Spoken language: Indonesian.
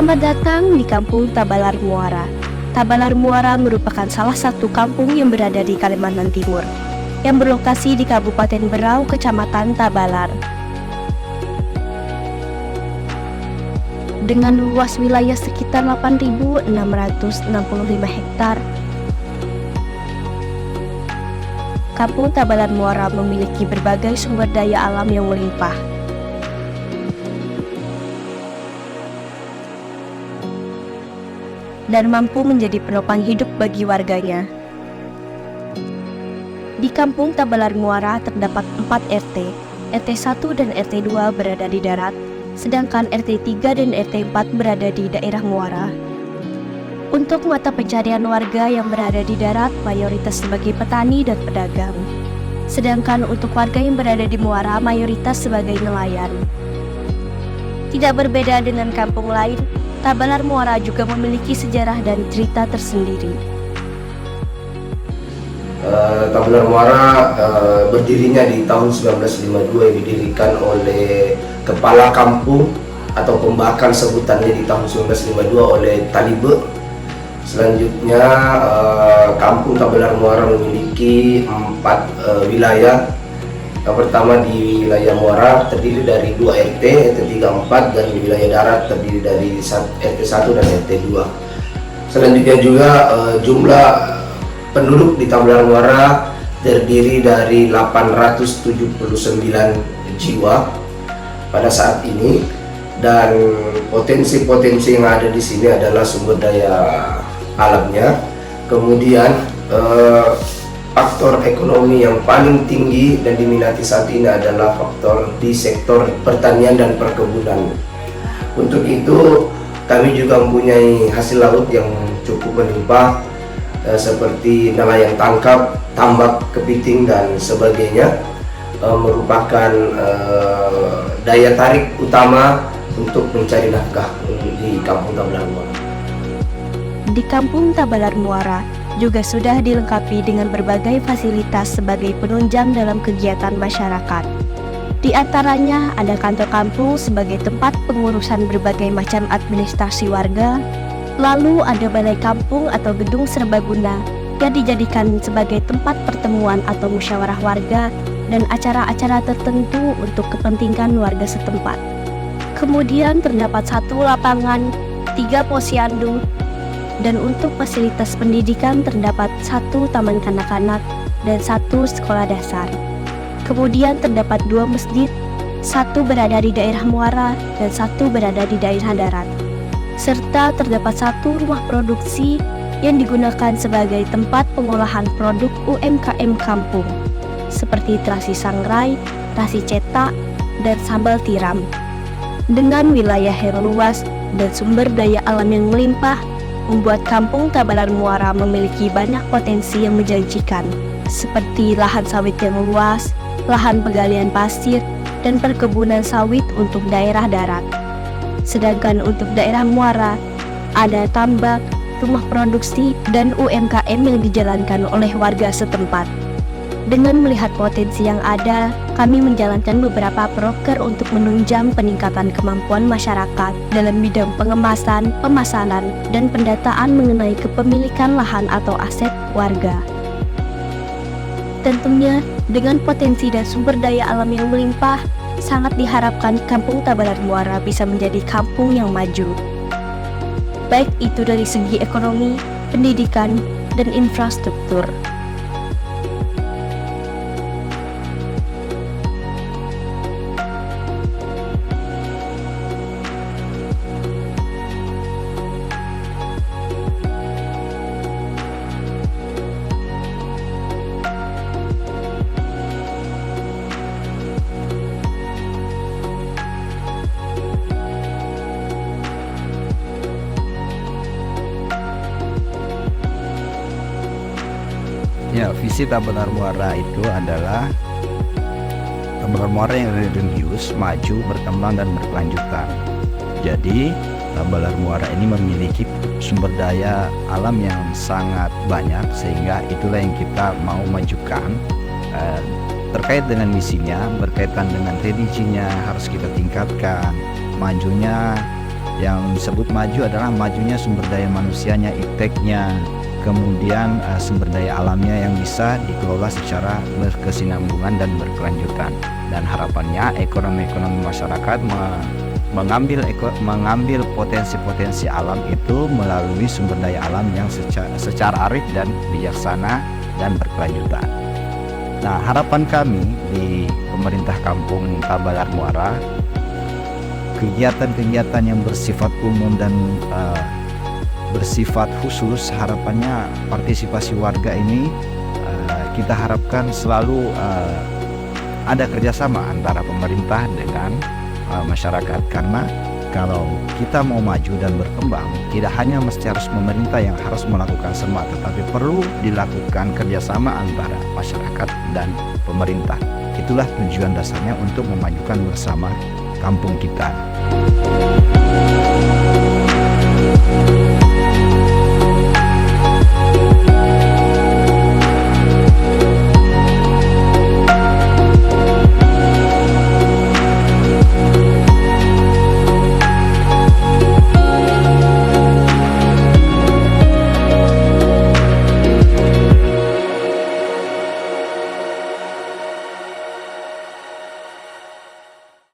Selamat datang di Kampung Tabalar Muara. Tabalar Muara merupakan salah satu kampung yang berada di Kalimantan Timur, yang berlokasi di Kabupaten Berau, Kecamatan Tabalar. Dengan luas wilayah sekitar 8.665 hektar, Kampung Tabalar Muara memiliki berbagai sumber daya alam yang melimpah. Dan mampu menjadi penopang hidup bagi warganya. Di Kampung Tabalar Muara terdapat 4 RT. RT 1 dan RT 2 berada di darat, sedangkan RT 3 dan RT 4 berada di daerah Muara. Untuk mata pencarian warga yang berada di darat mayoritas sebagai petani dan pedagang. Sedangkan untuk warga yang berada di Muara mayoritas sebagai nelayan. Tidak berbeda dengan kampung lain, Tabalar Muara juga memiliki sejarah dan cerita tersendiri. Tabalar Muara berdirinya di tahun 1952 yang didirikan oleh kepala kampung atau pembakan sebutannya di tahun 1952 oleh Talibe. Selanjutnya Kampung Tabalar Muara memiliki 4 wilayah. Yang pertama di wilayah Muara terdiri dari 2 RT, RT 3, 4, dan di wilayah darat terdiri dari RT 1 dan RT 2. Selanjutnya juga jumlah penduduk di Tabalar Muara terdiri dari 879 jiwa pada saat ini, dan potensi-potensi yang ada di sini adalah sumber daya alamnya. Kemudian faktor ekonomi yang paling tinggi dan diminati saat ini adalah faktor di sektor pertanian dan perkebunan. Untuk itu kami juga mempunyai hasil laut yang cukup melimpah, seperti nelayan tangkap, tambak, kepiting dan sebagainya, merupakan daya tarik utama untuk mencari nafkah di Kampung Tabalar Muara. Di Kampung Tabalar Muara juga sudah dilengkapi dengan berbagai fasilitas sebagai penunjang dalam kegiatan masyarakat. Di antaranya ada kantor kampung sebagai tempat pengurusan berbagai macam administrasi warga, lalu ada balai kampung atau gedung serbaguna yang dijadikan sebagai tempat pertemuan atau musyawarah warga dan acara-acara tertentu untuk kepentingan warga setempat. Kemudian terdapat 1 lapangan, 3 posyandu, dan untuk fasilitas pendidikan terdapat 1 taman kanak-kanak dan 1 sekolah dasar. Kemudian terdapat 2 masjid, 1 berada di daerah Muara dan 1 berada di daerah darat. Serta terdapat 1 rumah produksi yang digunakan sebagai tempat pengolahan produk UMKM kampung, seperti terasi sangrai, terasi cetak, dan sambal tiram. Dengan wilayah yang luas dan sumber daya alam yang melimpah, membuat Kampung Tabalar Muara memiliki banyak potensi yang menjanjikan, seperti lahan sawit yang luas, lahan penggalian pasir, dan perkebunan sawit untuk daerah darat. Sedangkan untuk daerah Muara, ada tambak, rumah produksi, dan UMKM yang dijalankan oleh warga setempat. Dengan melihat potensi yang ada, kami menjalankan beberapa proker untuk menunjang peningkatan kemampuan masyarakat dalam bidang pengemasan, pemasaran, dan pendataan mengenai kepemilikan lahan atau aset warga. Tentunya, dengan potensi dan sumber daya alam yang melimpah, sangat diharapkan Kampung Tabalar Muara bisa menjadi kampung yang maju. Baik itu dari segi ekonomi, pendidikan, dan infrastruktur. Ya, visi Tabalar Muara itu adalah Tabalar Muara yang religius, maju, berkembang, dan berkelanjutan. Jadi, Tabalar Muara ini memiliki sumber daya alam yang sangat banyak, sehingga itulah yang kita mau majukan. Terkait dengan misinya, berkaitan dengan religinya harus kita tingkatkan, majunya Yang disebut maju adalah majunya sumber daya manusianya, ipteknya, kemudian sumber daya alamnya yang bisa dikelola secara berkesinambungan dan berkelanjutan. Dan harapannya ekonomi masyarakat mengambil potensi-potensi alam itu melalui sumber daya alam yang secara arif dan bijaksana dan berkelanjutan. Nah, harapan kami di pemerintah Kampung Tabalar Muara, kegiatan-kegiatan yang bersifat umum dan bersifat khusus, harapannya partisipasi warga ini kita harapkan selalu ada kerjasama antara pemerintah dengan masyarakat, karena kalau kita mau maju dan berkembang, tidak hanya mesti harus pemerintah yang harus melakukan semua, tetapi perlu dilakukan kerjasama antara masyarakat dan pemerintah. Itulah tujuan dasarnya untuk memajukan bersama kampung kita.